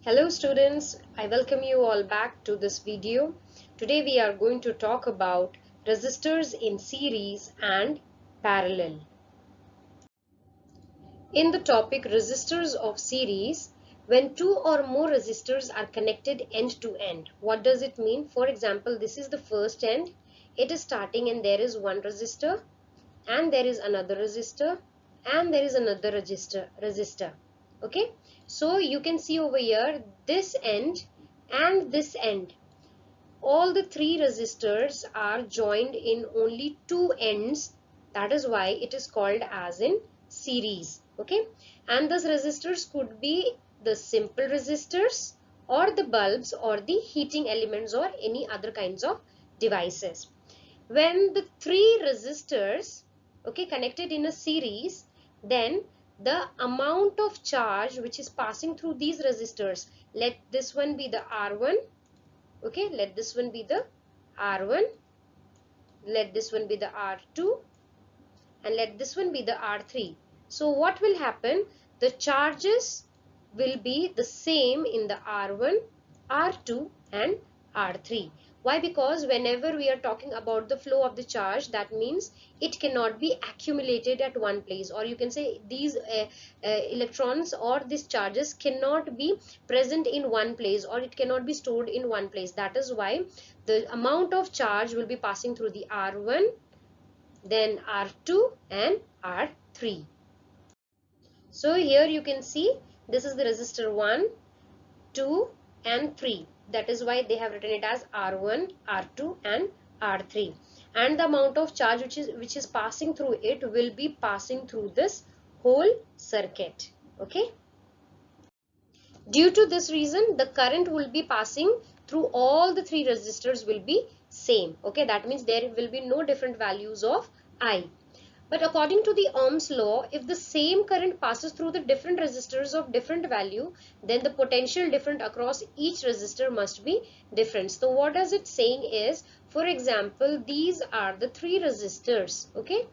Hello students, I welcome you all back to this video. Today we are going to talk about resistors in series and parallel. In the topic resistors of series, when two or more resistors are connected end to end, what does it mean? For example, this is the first end. It is starting and there is one resistor and there is another resistor and there is another resistor. Okay, so you can see over here this end and this end, all the three resistors are joined in only two ends. That is why it is called as in series. Okay, and those resistors could be the simple resistors or the bulbs or the heating elements or any other kinds of devices. When the three resistors, okay, connected in a series, then the amount of charge which is passing through these resistors, let this one be the R1, okay, let this one be the R1, let this one be the R2, and let this one be the R3. So what will happen? The charges will be the same in the R1, R2 and R3. Why? Because whenever we are talking about the flow of the charge, that means it cannot be accumulated at one place, or you can say these electrons or these charges cannot be present in one place, or it cannot be stored in one place. That is why the amount of charge will be passing through the R1, then R2 and R3. So here you can see this is the resistor 1, 2 and 3. That is why they have written it as R1, R2 and R3. And the amount of charge which is passing through it will be passing through this whole circuit. Okay. Due to this reason, the current will be passing through all the three resistors will be same. Okay, that means there will be no different values of I. But according to the Ohm's law, if the same current passes through the different resistors of different value, then the potential different across each resistor must be different. So what does it saying is, for example, these are the three resistors. Okay,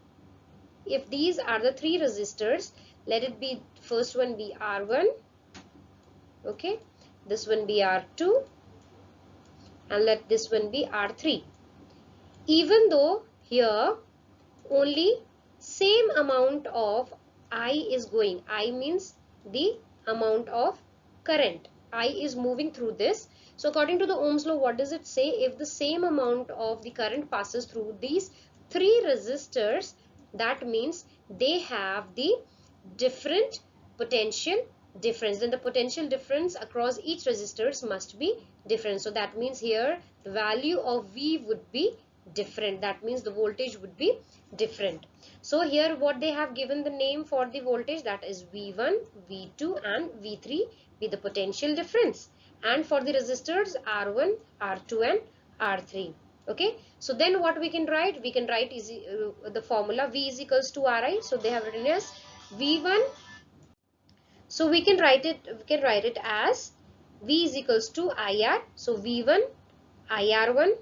if these are the three resistors, let it be first one be R1, okay, this one be R2 and let this one be R3. Even though here only same amount of I is going, I means the amount of current, I is moving through this. So according to the Ohm's law, what does it say? If the same amount of the current passes through these three resistors, that means they have the different potential difference, then the potential difference across each resistors must be different. So that means here the value of V would be different, that means the voltage would be different. So here what they have given the name for the voltage, that is V1, V2 and V3 be the potential difference, and for the resistors R1, R2 and R3. Okay, so then what we can write? We can write the formula V is equals to Ri. So they have written as V1. So we can write it as V is equals to IR. So V1 IR1,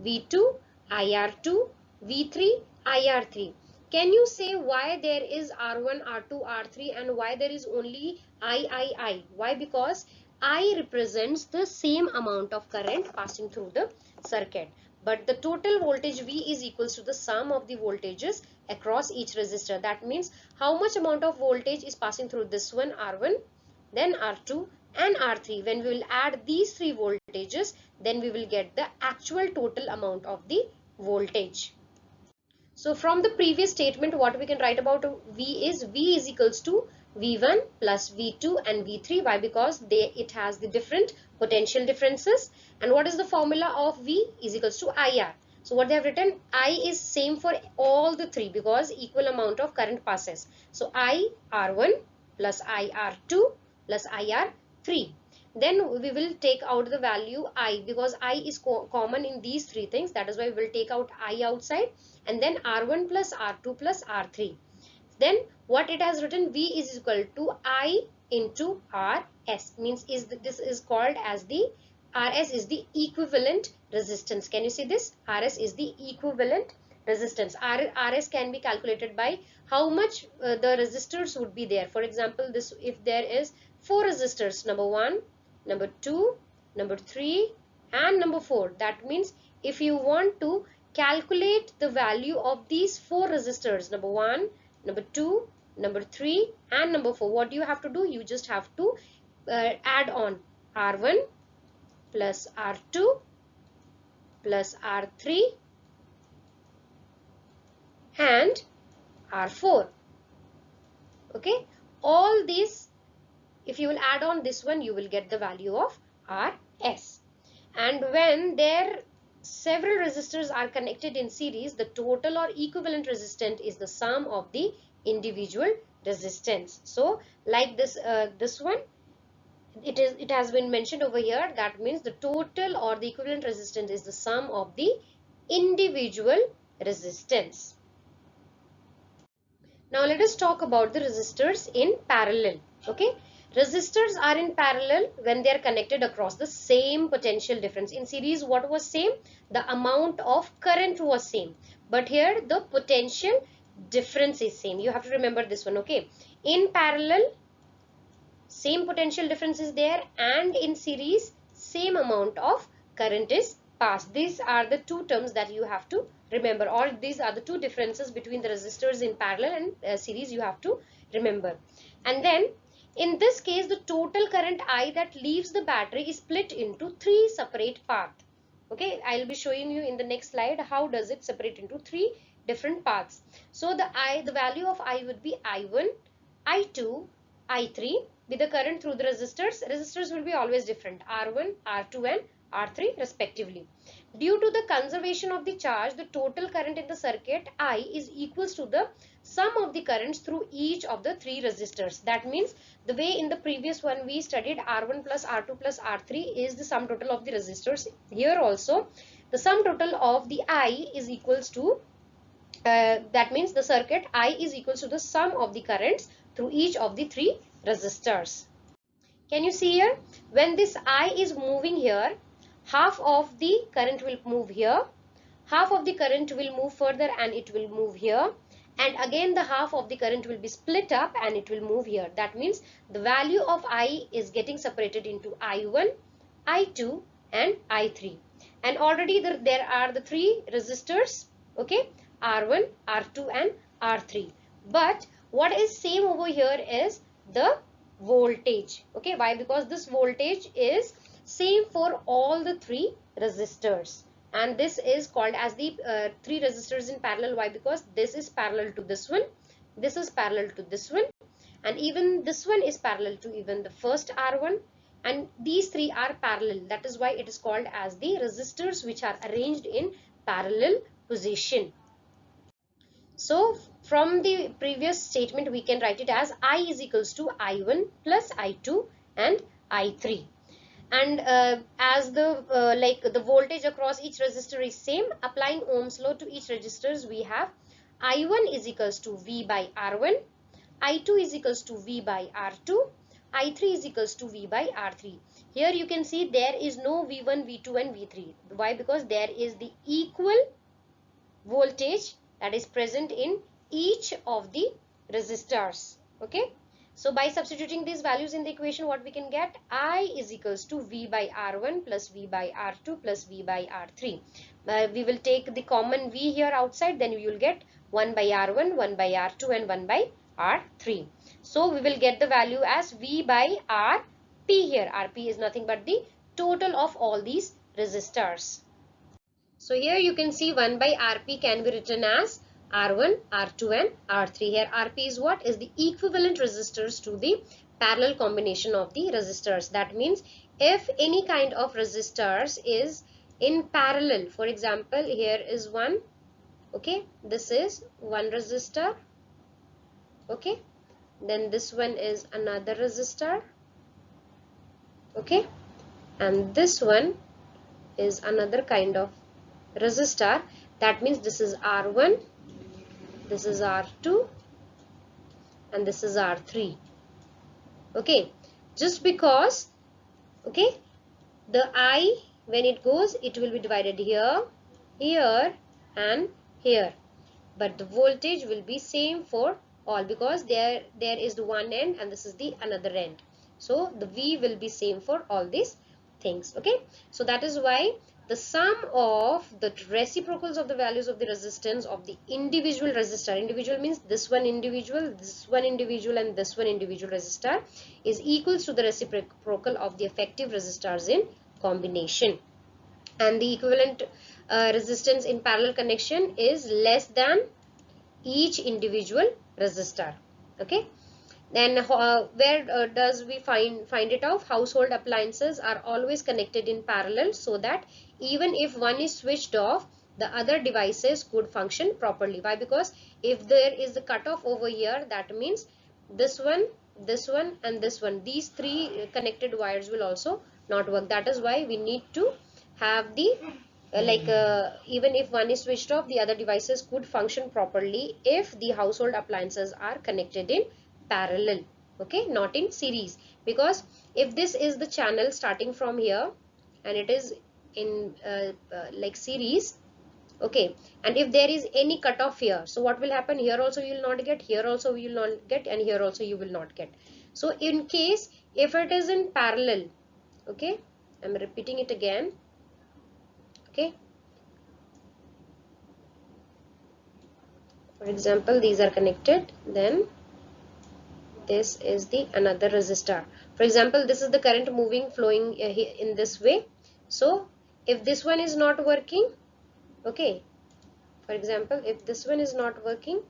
V2 IR2, V3 IR3. Can you say why there is R1, R2, R3 and why there is only I? Why? Because I represents the same amount of current passing through the circuit. But the total voltage V is equals to the sum of the voltages across each resistor. That means how much amount of voltage is passing through this one R1, then R2 and R3. When we will add these three voltages, then we will get the actual total amount of the voltage. So from the previous statement, what we can write about V is equals to V1 plus V2 and V3. Why? Because it has the different potential differences. And what is the formula of V is equals to IR. So what they have written, I is same for all the three because equal amount of current passes. So I R1 plus I R2 plus I R3. Then we will take out the value I because I is common in these three things. That is why we will take out I outside, and then R1 plus R2 plus R3. Then what it has written, V is equal to I into RS, means this is called as the RS is the equivalent resistance. Can you see this? RS is the equivalent resistance. RS can be calculated by how much the resistors would be there. For example, this if there is 4 resistors, number 1, number 2, number 3 and number 4. That means if you want to calculate the value of these 4 resistors, number 1, number 2, number 3 and number 4, what do you have to do? You just have to add on R1 plus R2 plus R3 and R4. Okay, all these, if you will add on this one, you will get the value of Rs. And when there several resistors are connected in series, the total or equivalent resistance is the sum of the individual resistance. So like this one, it has been mentioned over here. That means the total or the equivalent resistance is the sum of the individual resistance. Now let us talk about the resistors in parallel. Okay, resistors are in parallel when they are connected across the same potential difference. In series, what was same? The amount of current was same, but here the potential difference is same. You have to remember this one. Okay, in parallel same potential difference is there, and in series same amount of current is passed. These are the two terms that you have to remember, or these are the two differences between the resistors in parallel and series you have to remember. And then in this case, the total current I that leaves the battery is split into 3 separate paths. Okay, I'll be showing you in the next slide how does it separate into 3 different paths. So the value of I would be I1, I2, I3 with the current through the resistors. Resistors will be always different, R1, R2 and R3 respectively. Due to the conservation of the charge, the total current in the circuit I is equals to the sum of the currents through each of the 3 resistors. That means the way in the previous one we studied R1 plus R2 plus R3 is the sum total of the resistors. Here also the sum total of the I is equals to that means the circuit I is equals to the sum of the currents through each of the 3 resistors. Can you see here? When this I is moving here, half of the current will move here, half of the current will move further and it will move here, and again the half of the current will be split up and it will move here. That means the value of I is getting separated into I1, I2 and I3. And already there are the 3 resistors, okay, R1, R2 and R3. But what is same over here is the voltage. Okay, why? Because this voltage is same for all the 3 resistors, and this is called as the 3 resistors in parallel. Why? Because this is parallel to this one, this is parallel to this one, and even this one is parallel to even the first R1, and these 3 are parallel. That is why it is called as the resistors which are arranged in parallel position. So from the previous statement we can write it as I is equals to I1 plus I2 and I3. And as the like the voltage across each resistor is same, applying Ohm's law to each resistors, we have I1 is equals to V by R1, I2 is equals to V by R2, I3 is equals to V by R3. Here you can see there is no V1, V2 and V3. Why? Because there is the equal voltage that is present in each of the resistors. Okay, so by substituting these values in the equation, what we can get? I is equals to V by R1 plus V by R2 plus V by R3. We will take the common V here outside, then you will get 1 by R1, 1 by R2 and 1 by R3. So we will get the value as V by Rp here. Rp is nothing but the total of all these resistors. So here you can see 1 by Rp can be written as R1, R2 and R3. Here Rp is what? Is the equivalent resistors to the parallel combination of the resistors. That means if any kind of resistors is in parallel, for example here is one, okay, this is one resistor, okay, then this one is another resistor, okay, and this one is another kind of resistor. That means this is R1, this is R2 and this is R3. Okay, just because, okay, the I when it goes, it will be divided here, here and here, but the voltage will be same for all, because there is the one end and this is the another end. So the V will be same for all these things. Okay, so that is why the sum of the reciprocals of the values of the resistance of the individual resistor, individual means this one individual, and this one individual resistor, is equals to the reciprocal of the effective resistors in combination, and the equivalent resistance in parallel connection is less than each individual resistor. Okay, then where does we find it out? Household appliances are always connected in parallel, so that even if one is switched off, the other devices could function properly. Why? Because if there is a cutoff over here, that means this one, and this one, these three connected wires will also not work. That is why we need to have the even if one is switched off, the other devices could function properly if the household appliances are connected in parallel. Okay, not in series. Because if this is the channel starting from here and it is in like series, okay, and if there is any cutoff here, so what will happen? Here also you will not get, here also you will not get, and here also you will not get. So in case if it is in parallel, okay, I'm repeating it again. Okay, for example, these are connected, then this is the another resistor. For example, this is the current moving, flowing in this way. So if this one is not working, okay, for example, if this one is not working,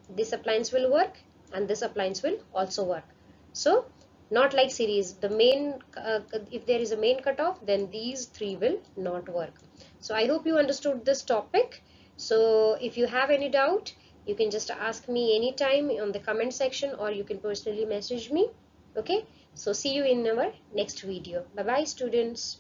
this appliance will work and this appliance will also work. So not like series, the main if there is a main cutoff, then these three will not work. So I hope you understood this topic. So if you have any doubt, you can just ask me anytime on the comment section, or you can personally message me. Okay, so see you in our next video. Bye bye, students.